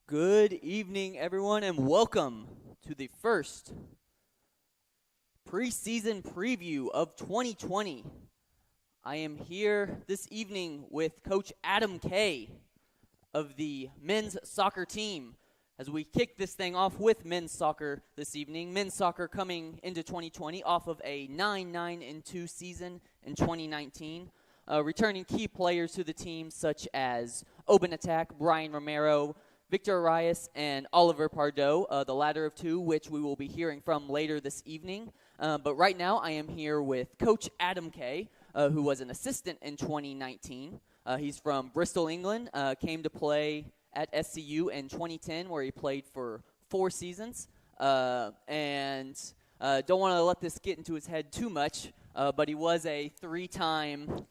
Good evening, everyone, and welcome to the first preseason preview of 2020. I am here this evening with Coach Adam Kay of the men's soccer team as we kick this thing off with men's soccer this evening. Men's soccer coming into 2020 off of a 9-9-2 season in 2019. Returning key players to the team such as Open Attack, Brian Romero, Victor Arias, and Oliver Pardoe, the latter of two, which we will be hearing from later this evening. But right now I am here with Coach Adam Kay, who was an assistant in 2019. He's from Bristol, England, came to play at SCU in 2010, where he played for 4 seasons. And don't want to let this get into his head too much, but he was a 3-time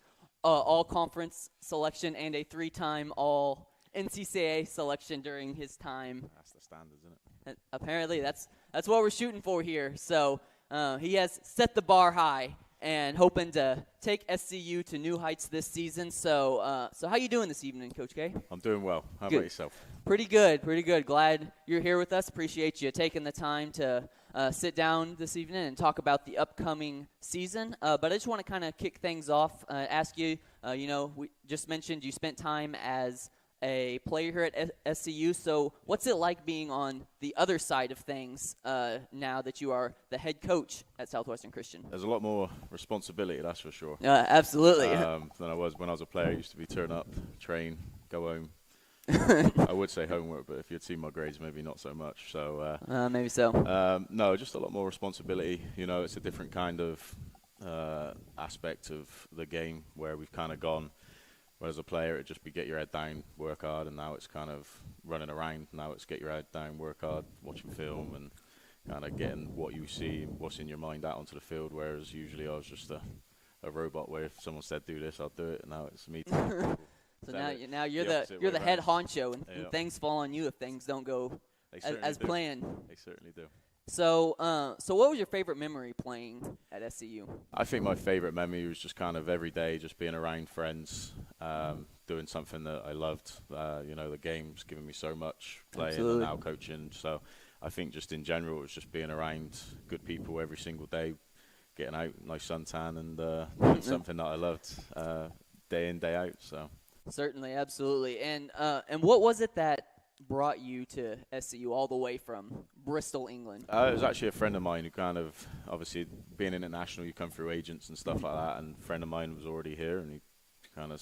all-conference selection and a 3-time all-NCAA selection during his time. That's the standard, isn't it? Apparently, that's what we're shooting for here. So he has set the bar high and hoping to take SCU to new heights this season. So how you doing this evening, Coach K? I'm doing well. How Good. about yourself? Pretty good. Glad you're here with us. Appreciate you taking the time to sit down this evening and talk about the upcoming season. But I just want to kind of kick things off, ask you, we just mentioned you spent time as a player here at SCU. So what's it like being on the other side of things now that you are the head coach at Southwestern Christian? There's a lot more responsibility, that's for sure. Absolutely. Than I was when I was a player. It used to be turn up, train, go home. I would say homework, but if you'd seen my grades, maybe not so much. So maybe so. no, just a lot more responsibility. It's a different kind of aspect of the game where we've kind of gone. Whereas as a player, it'd just be get your head down, work hard, and now it's kind of running around. Now it's get your head down, work hard, watching film, and kind of getting what you see, what's in your mind out onto the field. Whereas usually I was just a robot where if someone said do this, I'll do it. And now it's me. So now you're the head honcho, and things fall on you if things don't go as planned. They certainly do. So what was your favorite memory playing at SCU? I think my favorite memory was just kind of every day, just being around friends, doing something that I loved. The game's given me so much, playing Absolutely. And now coaching. So I think just in general, it was just being around good people every single day, getting out, nice suntan, and doing something that I loved day in, day out. So Certainly, absolutely. And what was it that brought you to SCU all the way from Bristol, England? It was actually a friend of mine who kind of, obviously being international, you come through agents and stuff like that, and a friend of mine was already here, and he kind of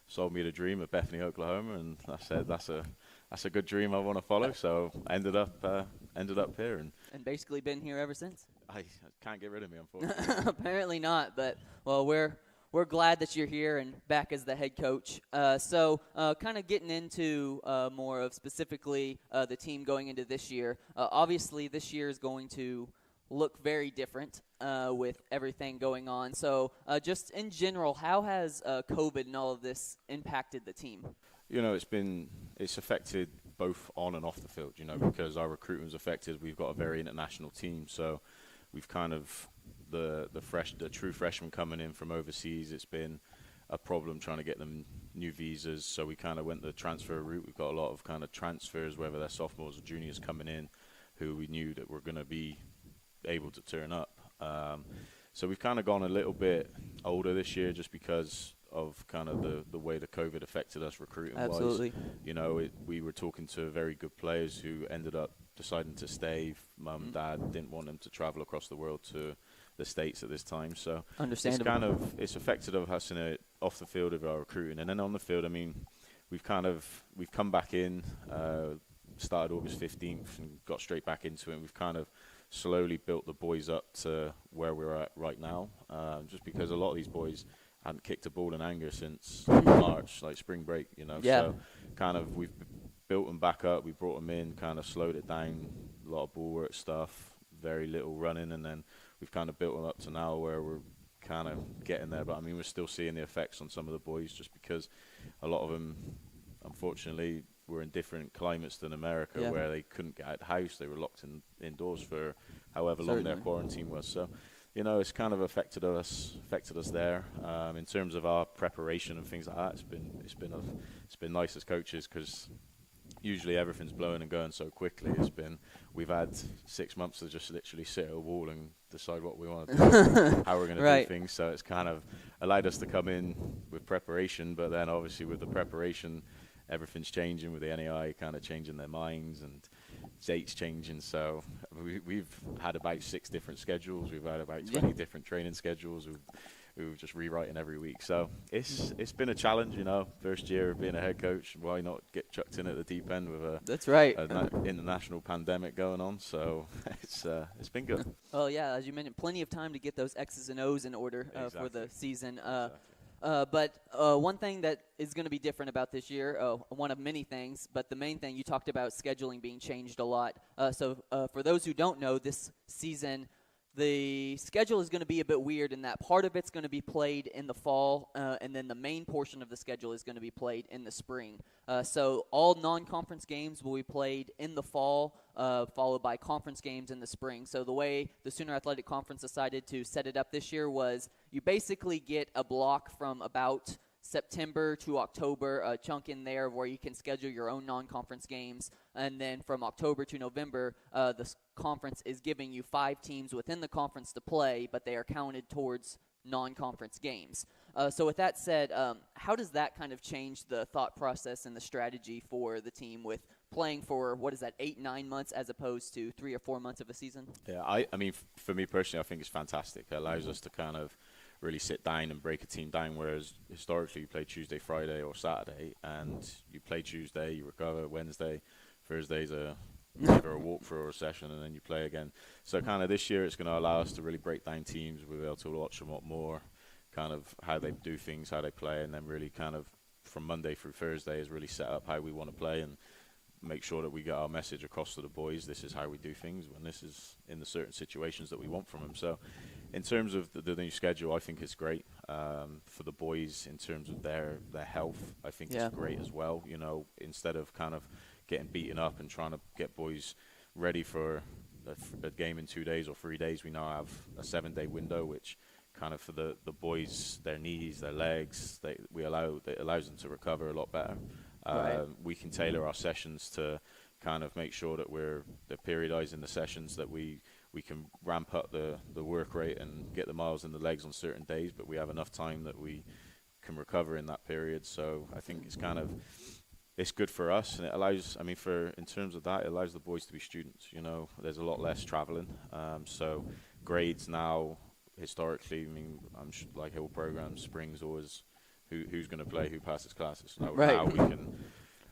sold me the dream of Bethany, Oklahoma, and I said that's a good dream I want to follow. So I ended up here, And basically been here ever since? I can't get rid of me, unfortunately. Apparently not, but well, we're glad that you're here and back as the head coach. So kind of getting into more of specifically the team going into this year. Obviously, this year is going to look very different with everything going on. So just in general, how has COVID and all of this impacted the team? It's affected both on and off the field, because our recruitment's affected. We've got a very international team, so we've kind of the true freshmen coming in from overseas. It's been a problem trying to get them new visas, so we kind of went the transfer route. We've got a lot of kind of transfers, whether they're sophomores or juniors coming in, who we knew that were going to be able to turn up. So we've kind of gone a little bit older this year just because of kind of the way the COVID affected us recruiting-wise. Absolutely. We were talking to very good players who ended up deciding to stay. Mum and Dad didn't want them to travel across the world to the States at this time. So Understandable. it's affected of us off the field of our recruiting. And then on the field, we've come back in, started August 15th and got straight back into it. And we've kind of slowly built the boys up to where we're at right now, just because a lot of these boys hadn't kicked a ball in anger since March, like spring break, Yeah. So kind of we've built them back up. We brought them in, kind of slowed it down, a lot of ball work stuff, very little running, and then we've kind of built them up to now where we're kind of getting there. But we're still seeing the effects on some of the boys just because a lot of them, unfortunately, were in different climates than America, where they couldn't get out of the house. They were locked indoors for however long their quarantine was. So, it's kind of affected us there. In terms of our preparation and things like that, it's been nice as coaches because usually everything's blowing and going so quickly. We've had 6 months to just literally sit at a wall and decide what we want to do, how we're going to do things. So it's kind of allowed us to come in with preparation, but then obviously with the preparation, everything's changing with the NAI kind of changing their minds and dates changing. So we've had about 6 different schedules. We've had about 20 different training schedules. We were just rewriting every week. So it's been a challenge, first year of being a head coach. Why not get chucked in at the deep end with an international pandemic going on? So it's been good. Well, yeah, as you mentioned, plenty of time to get those X's and O's in order for the season. But one thing that is going to be different about this year, one of many things, but the main thing, you talked about scheduling being changed a lot. So for those who don't know, this season the schedule is going to be a bit weird in that part of it's going to be played in the fall, and then the main portion of the schedule is going to be played in the spring. So all non-conference games will be played in the fall, followed by conference games in the spring. So the way the Sooner Athletic Conference decided to set it up this year was you basically get a block from about September to October, a chunk in there where you can schedule your own non-conference games. And then from October to November, the conference is giving you 5 teams within the conference to play, but they are counted towards non-conference games. So with that said, how does that kind of change the thought process and the strategy for the team with playing for, 8-9 months as opposed to 3 or 4 months of a season? Yeah, I mean, for me personally, I think it's fantastic. It allows us to kind of really sit down and break a team down, whereas historically you play Tuesday, Friday, or Saturday, and you play Tuesday, you recover Wednesday, Thursday's either a walkthrough or a session, and then you play again. So kind of this year it's going to allow us to really break down teams. We'll be able to watch them a lot more, kind of how they do things, how they play, and then really kind of from Monday through Thursday is really set up how we want to play and make sure that we get our message across to the boys. This is how we do things when this is in the certain situations that we want from them. So in terms of the new schedule, I think it's great for the boys in terms of their health. I think it's great as well. Instead of kind of getting beaten up and trying to get boys ready for a game in 2 days or 3 days, we now have a 7-day window, which kind of for the boys, their knees, their legs, it allows them to recover a lot better. We can tailor our sessions to kind of make sure that they're periodizing the sessions, that we can ramp up the work rate and get the miles in the legs on certain days, but we have enough time that we can recover in that period. So I think it's good for us, and it allows, in terms of that, it allows the boys to be students. There's a lot less traveling. So grades now, historically, I'm like Hill programs, spring's always who's going to play, who passes classes.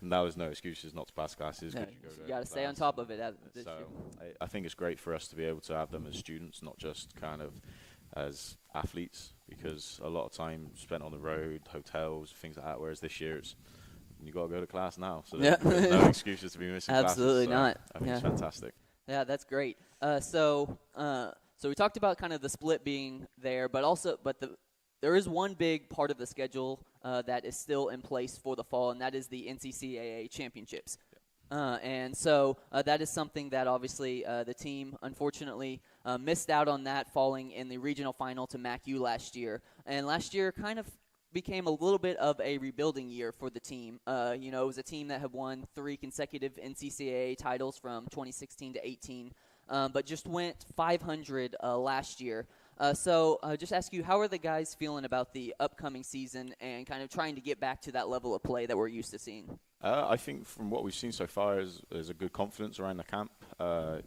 Now there's no excuses not to pass classes. You got to stay on top of it. I think it's great for us to be able to have them as students, not just kind of as athletes, because a lot of time spent on the road, hotels, things like that, whereas this year you got to go to class now. So there's no excuses to be missing classes. Absolutely not. I think it's fantastic. Yeah, that's great. So we talked about kind of the split being there, but there is one big part of the schedule that is still in place for the fall, and that is the NCCAA championships. And so that is something that obviously the team, unfortunately, missed out on that, falling in the regional final to MACU last year. And last year kind of became a little bit of a rebuilding year for the team. It was a team that had won 3 consecutive NCCAA titles from 2016 to 18, but just went 500 last year. So just ask you, how are the guys feeling about the upcoming season and kind of trying to get back to that level of play that we're used to seeing? I think from what we've seen so far is a good confidence around the camp.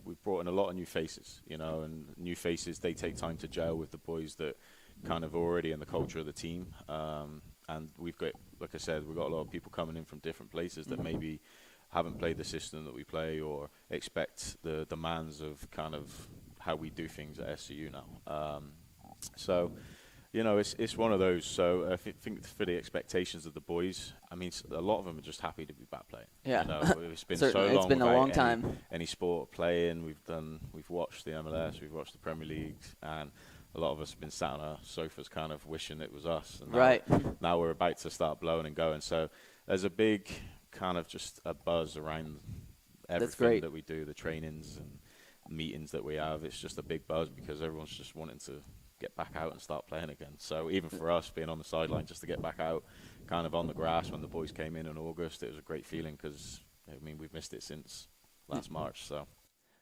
We've brought in a lot of new faces, and new faces, they take time to gel with the boys that kind of already in the culture of the team. And we've got, like I said, we've got a lot of people coming in from different places that maybe haven't played the system that we play or expect the demands of kind of how we do things at SCU now. So, it's one of those. So I think for the expectations of the boys, a lot of them are just happy to be back playing. Yeah. It's been so long. It's been a long time. Any sport playing, we've watched the MLS, we've watched the Premier League, and a lot of us have been sat on our sofas kind of wishing it was us. And now we're about to start blowing and going. So there's a big kind of just a buzz around everything that we do, the trainings and meetings that we have. It's just a big buzz because everyone's just wanting to get back out and start playing again. So even for us being on the sideline, just to get back out kind of on the grass when the boys came in August, it was a great feeling because I mean, we've missed it since last March, so.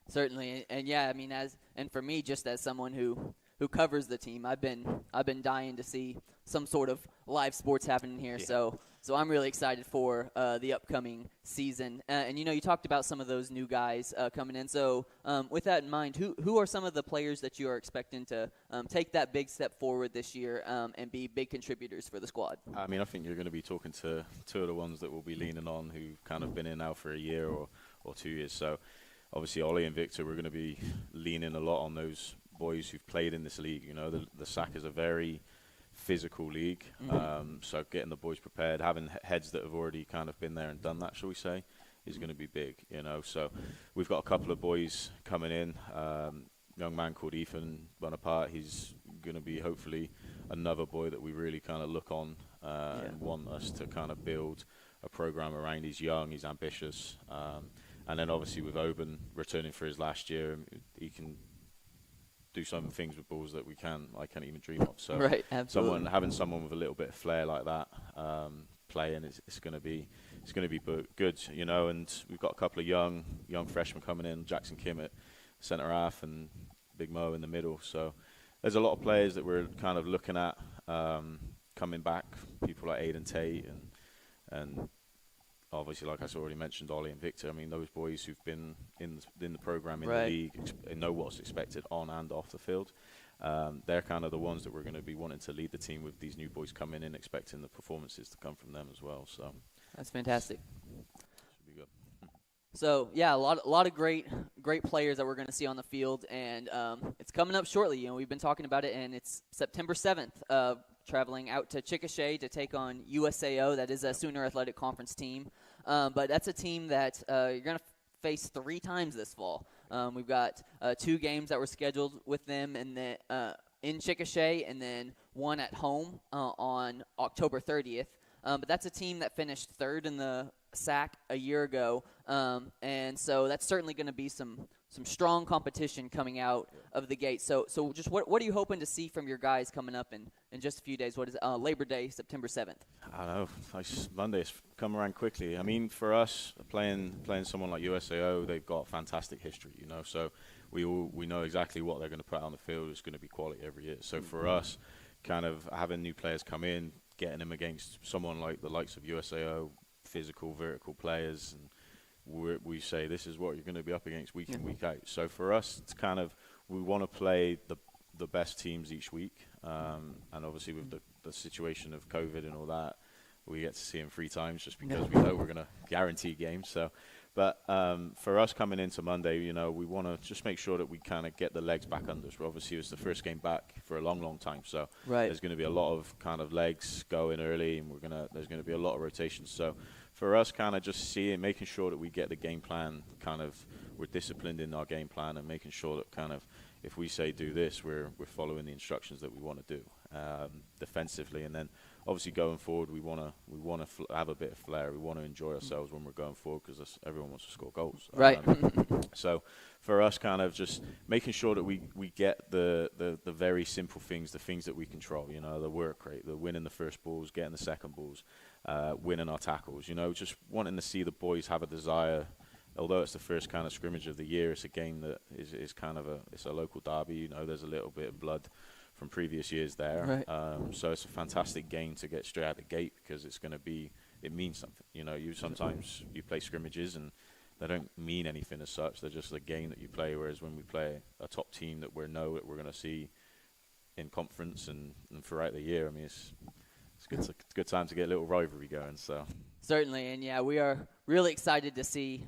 Certainly, and yeah, I mean, and for me, just as someone who covers the team, I've been dying to see some sort of live sports happening here. Yeah. So I'm really excited for the upcoming season. And you talked about some of those new guys coming in. So with that in mind, who are some of the players that you are expecting to take that big step forward this year and be big contributors for the squad? I mean, I think you're going to be talking to two of the ones that we'll be leaning on, who've kind of been in now for a year or 2 years. So obviously, Ollie and Victor, we're going to be leaning a lot on those boys who've played in this league. The SAC is a very physical league, so getting the boys prepared, having heads that have already kind of been there and done that, shall we say, is going to be big. So we've got a couple of boys coming in. Young man called Ethan Bonaparte. He's going to be hopefully another boy that we really kind of look on and want us to kind of build a program around. He's young, he's ambitious. And then obviously with Oban returning for his last year, he can do some things with balls that I can't even dream of. So right, absolutely. having someone with a little bit of flair like that playing, it's going to be good, And we've got a couple of young freshmen coming in, Jackson Kim at centre half and Big Mo in the middle. So there's a lot of players that we're kind of looking at coming back. People like Aiden Tate and obviously, like I already mentioned, Ollie and Victor. I mean, those boys who've been in the program in the league know what's expected on and off the field. They're kind of the ones that we're going to be wanting to lead the team with these new boys coming in, expecting the performances to come from them as well. So that's fantastic. Should be good. So yeah, a lot of great players that we're going to see on the field, and it's coming up shortly. We've been talking about it, and it's September 7th. Traveling out to Chickasha to take on USAO. That is a Sooner Athletic Conference team. But that's a team that you're going to face 3 times this fall. We've got 2 games that were scheduled with them in Chickasha, and then one at home on October 30th. But that's a team that finished 3rd in the SAC a year ago. And so that's certainly going to be some strong competition coming out of the gate. So just what are you hoping to see from your guys coming up in just a few days? What is it? Labor Day, September 7th? I don't know. Monday's come around quickly. I mean, for us, playing someone like USAO, they've got fantastic history, So we know exactly what they're going to put on the field. It's going to be quality every year. So for us, kind of having new players come in, getting them against someone like the likes of USAO, physical, vertical players, and we say this is what you're going to be up against week in, week out. So for us, it's kind of we want to play the best teams each week, and obviously with the situation of COVID and all that, we get to see them 3 times just because we know we're going to guarantee games. So, but for us coming into Monday, we want to just make sure that we kind of get the legs back under us. Obviously, it's the first game back for a long time, so there's going to be a lot of kind of legs going early, and there's going to be a lot of rotations. So for us, kind of just making sure that we get the game plan, kind of we're disciplined in our game plan, and making sure that kind of if we say do this, we're following the instructions that we want to do defensively, and then obviously going forward, we want to have a bit of flair. We want to enjoy ourselves when we're going forward because everyone wants to score goals. Right. So for us, kind of just making sure that we get the very simple things, the things that we control. The work rate, the winning the first balls, getting the second balls, winning our tackles. Just wanting to see the boys have a desire. Although it's the first kind of scrimmage of the year, it's a game that is kind of it's a local derby. There's a little bit of blood from previous years there. Right. So it's a fantastic game to get straight out the gate because it means something. You sometimes you play scrimmages and they don't mean anything as such. They're just a game that you play, whereas when we play a top team that we're going to see in conference and throughout the year, I mean, it's a good time to get a little rivalry going. So certainly, and yeah, we are really excited to see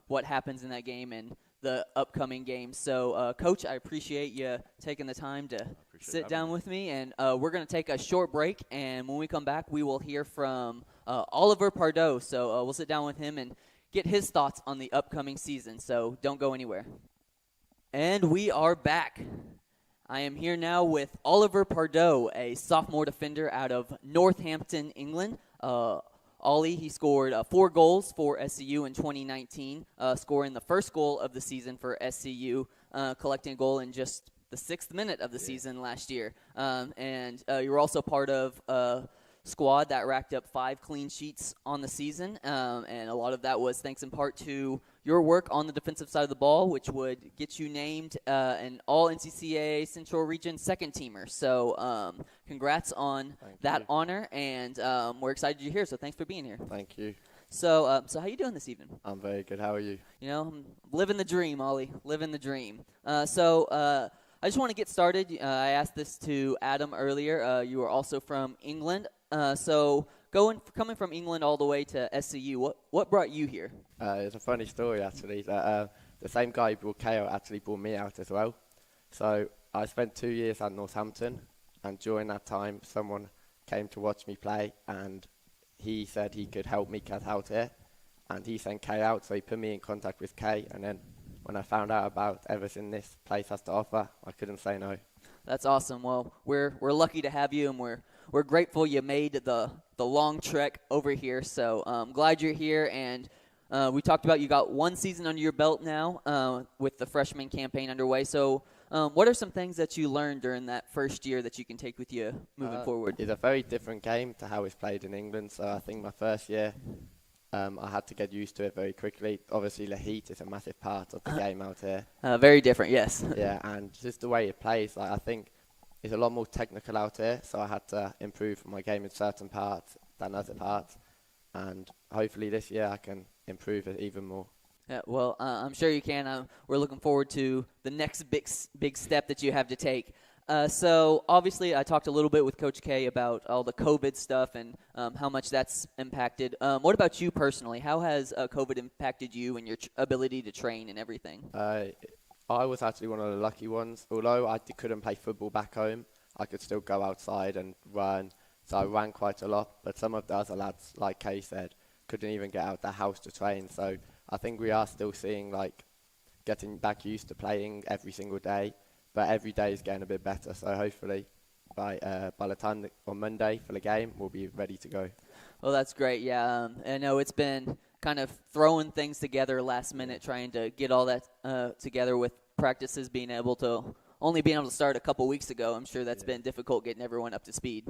what happens in that game and the upcoming games. So, Coach, I appreciate you taking the time to sit down with me, and we're going to take a short break, and when we come back, we will hear from Oliver Pardoe. So we'll sit down with him and get his thoughts on the upcoming season. So don't go anywhere. And we are back. I am here now with Oliver Pardoe, a sophomore defender out of Northampton, England. Ollie, he scored 4 goals for SCU in 2019, scoring the first goal of the season for SCU, collecting a goal in just the 6th minute of the season last year. And you were also part of squad that racked up 5 clean sheets on the season, and a lot of that was thanks in part to your work on the defensive side of the ball, which would get you named an All-NCCAA Central Region second teamer. So congrats on that honor, and we're excited you're here, so thanks for being here. Thank you. So how you doing this evening? I'm very good. How are you? You know, I'm living the dream, Ollie, living the dream. I just want to get started. I asked this to Adam earlier. You are also from England. So coming from England all the way to SCU, what brought you here? It's a funny story, actually. That, the same guy who brought Kay out actually brought me out as well. So I spent 2 years at Northampton, and during that time, someone came to watch me play, and he said he could help me get out here. And he sent Kay out, so he put me in contact with Kay, and then when I found out about everything this place has to offer, I couldn't say no. That's awesome. Well, we're lucky to have you, and we're grateful you made the long trek over here. So I'm glad you're here. And we talked about you got 1 season under your belt now with the freshman campaign underway. So what are some things that you learned during that first year that you can take with you moving forward? It's a very different game to how it's played in England. So I think my first year, I had to get used to it very quickly. Obviously, the heat is a massive part of the game out here. Very different, yes. Yeah, and just the way it plays, I think it's a lot more technical out here. So I had to improve my game in certain parts than other parts. And hopefully this year I can improve it even more. Yeah, well, I'm sure you can. We're looking forward to the next big step that you have to take. So obviously I talked a little bit with Coach K about all the COVID stuff and how much that's impacted. What about you personally? How has COVID impacted you and your ability to train and everything? I was actually one of the lucky ones. Although I couldn't play football back home, I could still go outside and run. So I ran quite a lot. But some of the other lads, like Kay said, couldn't even get out the house to train. So I think we are still seeing getting back used to playing every single day. But every day is getting a bit better, so hopefully by the time on Monday for the game, we'll be ready to go. Well, that's great, yeah. I know it's been kind of throwing things together last minute, trying to get all that together with practices being able to start a couple weeks ago. I'm sure that's been difficult getting everyone up to speed.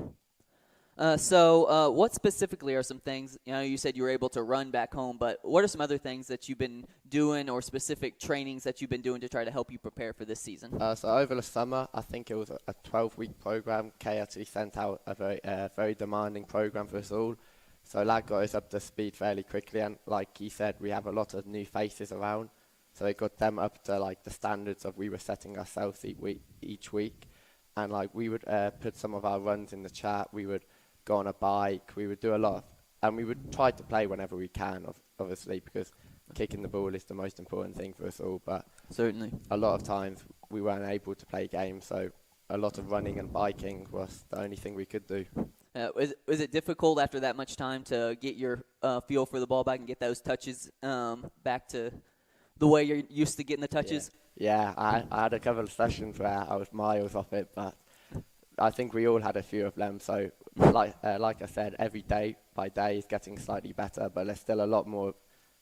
So what specifically are some things, you said you were able to run back home, but what are some other things that you've been doing or specific trainings that you've been doing to try to help you prepare for this season? So over the summer, I think it was a 12-week program. Kay actually sent out a very demanding program for us all. So that got us up to speed fairly quickly. And like he said, we have a lot of new faces around. So it got them up to the standards of we were setting ourselves each week. And we would put some of our runs in the chat. We would go on a bike, we would do a lot and we would try to play whenever we can, obviously, because kicking the ball is the most important thing for us all, but certainly a lot of times we weren't able to play games, so a lot of running and biking was the only thing we could do. Was it difficult after that much time to get your feel for the ball back and get those touches back to the way you're used to getting the touches? Yeah, I had a couple of sessions where I was miles off it, but I think we all had a few of them, so like I said, every day by day is getting slightly better, but there's still a lot more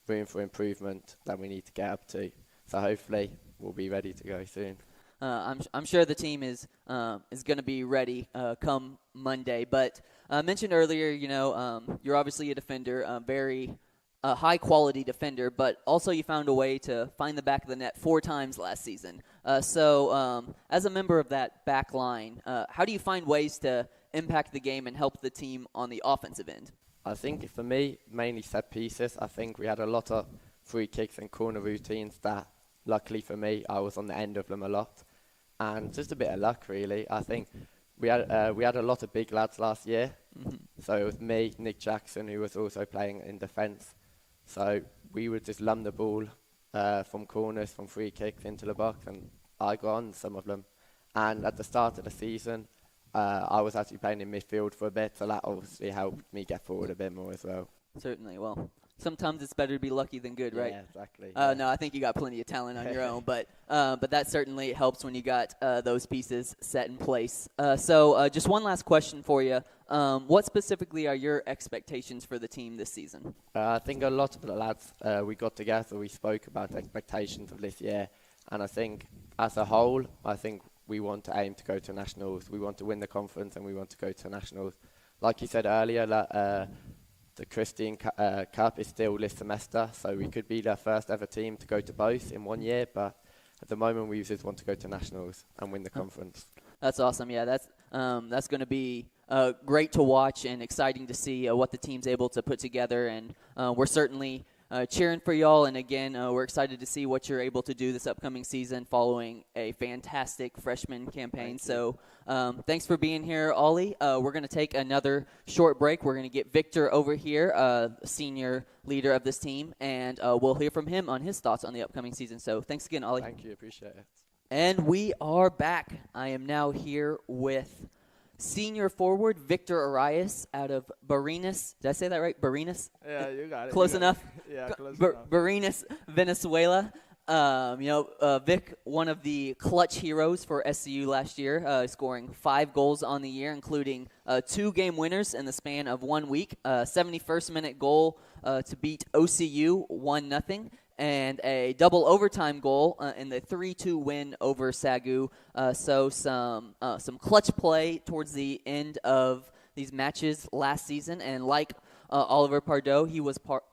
room for improvement that we need to get up to. So hopefully we'll be ready to go soon. I'm sure the team is going to be ready come Monday. But I mentioned earlier, you're obviously a defender, very high-quality defender, but also you found a way to find the back of the net 4 times last season. So as a member of that back line, how do you find ways to impact the game and help the team on the offensive end? I think for me, mainly set pieces. I think we had a lot of free kicks and corner routines that, luckily for me, I was on the end of them a lot. And just a bit of luck, really. I think we had a lot of big lads last year. Mm-hmm. So it was me, Nick Jackson, who was also playing in defence. So we would just lump the ball from corners, from free kicks into the box, and I got on some of them. And at the start of the season, I was actually playing in midfield for a bit, so that obviously helped me get forward a bit more as well. Certainly. Well, sometimes it's better to be lucky than good, right? Yeah, exactly. No, I think you got plenty of talent on your own, but that certainly helps when you got those pieces set in place. So just one last question for you. What specifically are your expectations for the team this season? I think a lot of the lads, we got together, we spoke about the expectations of this year, and I think as a whole, I think we want to aim to go to nationals. We want to win the conference and we want to go to nationals. like you said earlier, that the Christian Cup is still this semester, so we could be the first ever team to go to both in 1 year, but at the moment we just want to go to nationals and win the conference. That's awesome. Yeah, that's going to be great to watch and exciting to see what the team's able to put together. And we're certainly cheering for y'all. And again, we're excited to see what you're able to do this upcoming season following a fantastic freshman campaign. So thanks for being here, Ollie. We're going to take another short break. We're going to get Victor over here, senior leader of this team, and we'll hear from him on his thoughts on the upcoming season. So thanks again, Ollie. Thank you. Appreciate it. And we are back. I am now here with senior forward Victor Arias out of Barinas. Did I say that right? Barinas? Yeah, you got it. Close enough? Yeah, close enough. Barinas, Venezuela. Vic, one of the clutch heroes for SCU last year, scoring 5 goals on the year, including 2 game winners in the span of 1 week. 71st minute goal to beat OCU 1-0. And a double overtime goal in the 3-2 win over Sagu. So some clutch play towards the end of these matches last season. And like Oliver Pardoe, he was part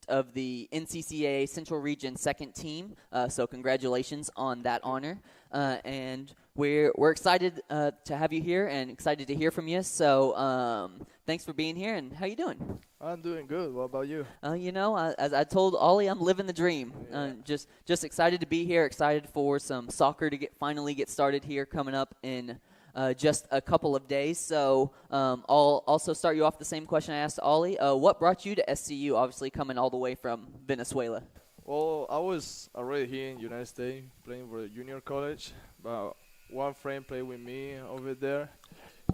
of the NCCA Central Region second team. So congratulations on that honor. And we're excited to have you here and excited to hear from you. So thanks for being here. And how you doing? I'm doing good. What about you? As I told Ollie, I'm living the dream. Yeah. Just excited to be here. Excited for some soccer to finally get started here coming up in just a couple of days. So I'll also start you off the same question I asked Ollie. What brought you to SCU, obviously coming all the way from Venezuela? Well, I was already here in the United States playing for a junior college, but one friend played with me over there.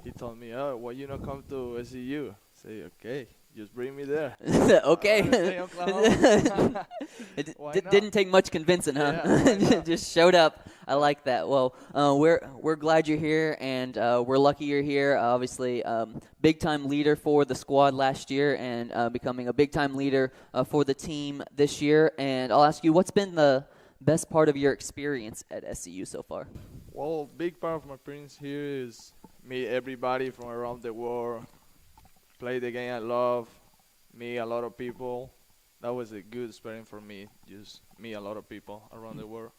He told me, why you not come to SCU? Say, okay, just bring me there. Okay. Stay in Oklahoma. Didn't take much convincing, huh? Yeah, Just showed up. I like that. Well, we're glad you're here, and we're lucky you're here. Obviously, big-time leader for the squad last year and becoming a big-time leader for the team this year. And I'll ask you, what's been the best part of your experience at SCU so far? Well, big part of my experience here is meet everybody from around the world, play the game I love, meet a lot of people. That was a good experience for me, just meet a lot of people around the world.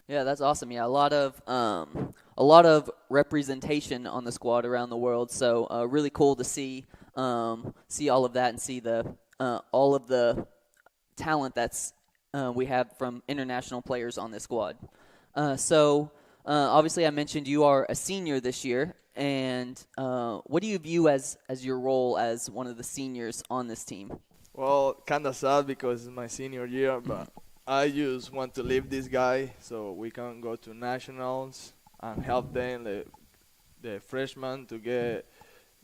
Yeah, that's awesome. Yeah, a lot of representation on the squad around the world. So really cool to see all of that and see all of the talent that's we have from international players on this squad. So obviously, I mentioned you are a senior this year, and what do you view as your role as one of the seniors on this team? Well, kind of sad because it's my senior year, but I just want to leave this guy so we can go to nationals and help them, the freshmen, to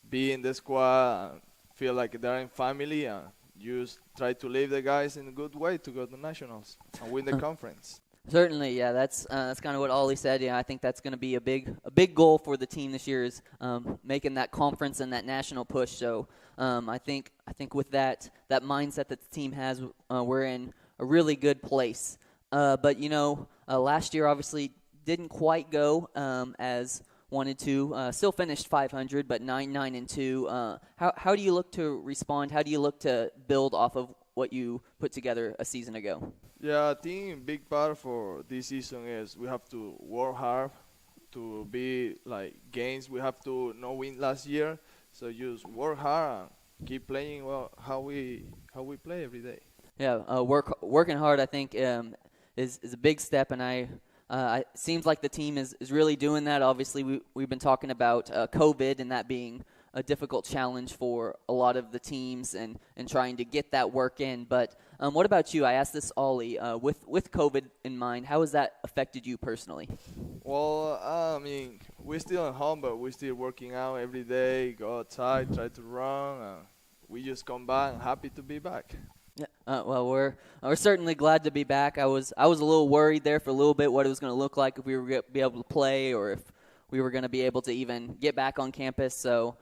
be in the squad and feel like they're in family, and just try to leave the guys in a good way to go to nationals and win the conference. Certainly, yeah. That's kind of what Ollie said. Yeah, I think that's going to be a big goal for the team this year is making that conference and that national push. So I think with that mindset that the team has, we're in a really good place. But last year obviously didn't quite go as wanted to. Still finished 500, but 9-2. How do you look to respond? How do you look to build off of what you put together a season ago? Yeah, I think a big part for this season is we have to work hard to be like games we have to not win last year. So just work hard and keep playing well how we play every day. Yeah, working hard I think is a big step, and it seems like the team is really doing that. Obviously, we've been talking about COVID and that being a difficult challenge for a lot of the teams and trying to get that work in. But what about you? I asked this Ollie. With COVID in mind, how has that affected you personally? Well, I mean, we're still at home, but we're still working out every day, go outside, try to run. We just come back and happy to be back. Yeah. Well, we're certainly glad to be back. I was a little worried there for a little bit what it was going to look like if we were going to be able to play or if we were going to be able to even get back on campus. So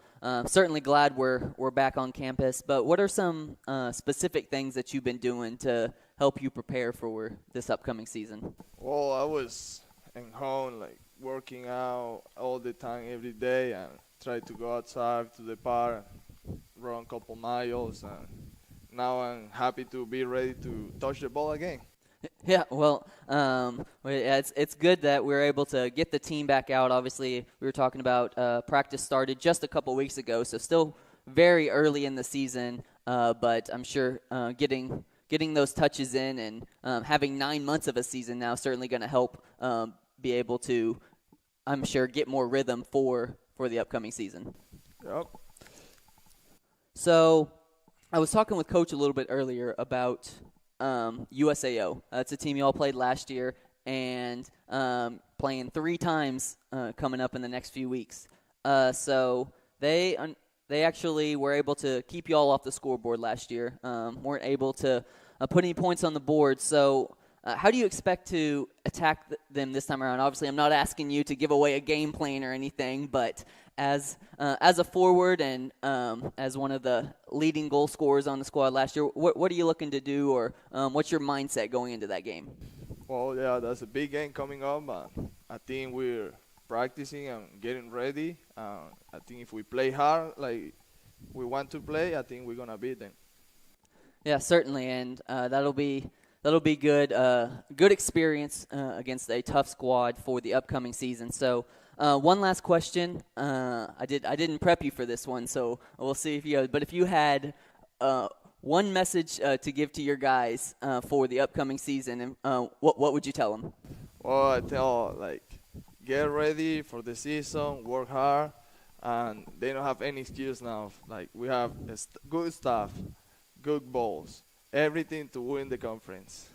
certainly glad we're back on campus. But what are some specific things that you've been doing to help you prepare for this upcoming season? Well, I was at home, like working out all the time every day, and try to go outside to the park, run a couple miles, and now I'm happy to be ready to touch the ball again. Yeah, well, it's good that we're able to get the team back out. Obviously, we were talking about practice started just a couple weeks ago, so still very early in the season. But I'm sure getting those touches in and having 9 months of a season now is certainly going to help be able to, I'm sure, get more rhythm for the upcoming season. Yep. So I was talking with Coach a little bit earlier about USAO. It's a team you all played last year and playing 3 times coming up in the next few weeks. So they actually were able to keep you all off the scoreboard last year. Weren't able to put any points on the board. So how do you expect to attack them this time around? Obviously, I'm not asking you to give away a game plan or anything, but as a forward and as one of the leading goal scorers on the squad last year, what are you looking to do, or what's your mindset going into that game? Well, yeah, that's a big game coming up. I think we're practicing and getting ready. I think if we play hard like we want to play, I think we're going to beat them. Yeah, certainly, and that'll be good. Good experience against a tough squad for the upcoming season. So, one last question. I didn't prep you for this one, so we'll see if you. But if you had one message to give to your guys for the upcoming season, what would you tell them? Well, I tell get ready for the season, work hard, and they don't have any excuse now. We have good staff, good balls, everything to win the conference.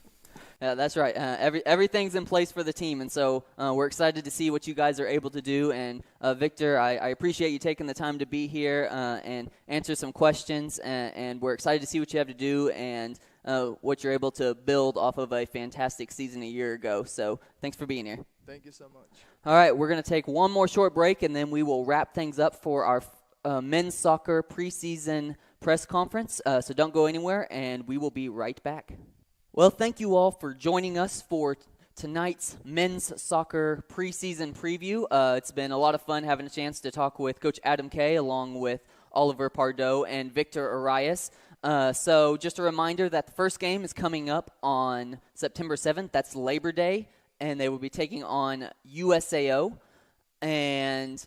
Yeah, that's right. Everything's in place for the team, and so we're excited to see what you guys are able to do. And Victor, I appreciate you taking the time to be here and answer some questions, and we're excited to see what you have to do and what you're able to build off of a fantastic season a year ago. So thanks for being here. Thank you so much. All right, we're going to take one more short break, and then we will wrap things up for our men's soccer preseason press conference. So don't go anywhere, and we will be right back. Well, thank you all for joining us for tonight's men's soccer preseason preview. It's been a lot of fun having a chance to talk with Coach Adam Kay along with Oliver Pardoe and Victor Arias. So just a reminder that the first game is coming up on September 7th. That's Labor Day, and they will be taking on USAO. And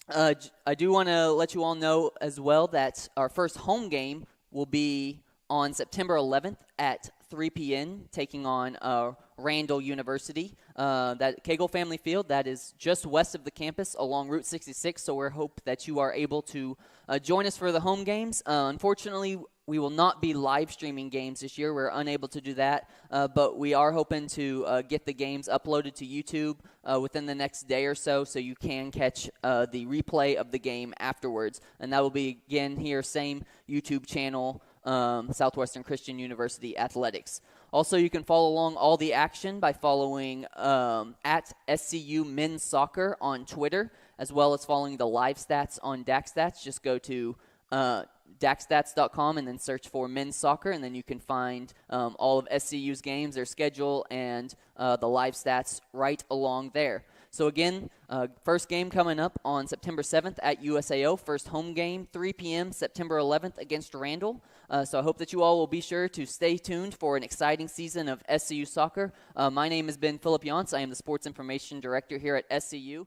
I do want to let you all know as well that our first home game will be on September 11th at 3 p.m., taking on Randall University. That Cagle Family Field, that is just west of the campus along Route 66, so we hope that you are able to join us for the home games. Unfortunately, we will not be live streaming games this year. We're unable to do that, but we are hoping to get the games uploaded to YouTube within the next day or so you can catch the replay of the game afterwards. And that will be, again, here, same YouTube channel, Southwestern Christian University Athletics. Also, you can follow along all the action by following at SCU Men's Soccer on Twitter, as well as following the live stats on DaxStats. Just go to DaxStats.com and then search for men's soccer, and then you can find all of SCU's games, their schedule, and the live stats right along there. So again, first game coming up on September 7th at USAO. First home game, 3 p.m., September 11th against Randall. So I hope that you all will be sure to stay tuned for an exciting season of SCU soccer. My name has been Philip Yance. I am the Sports Information Director here at SCU.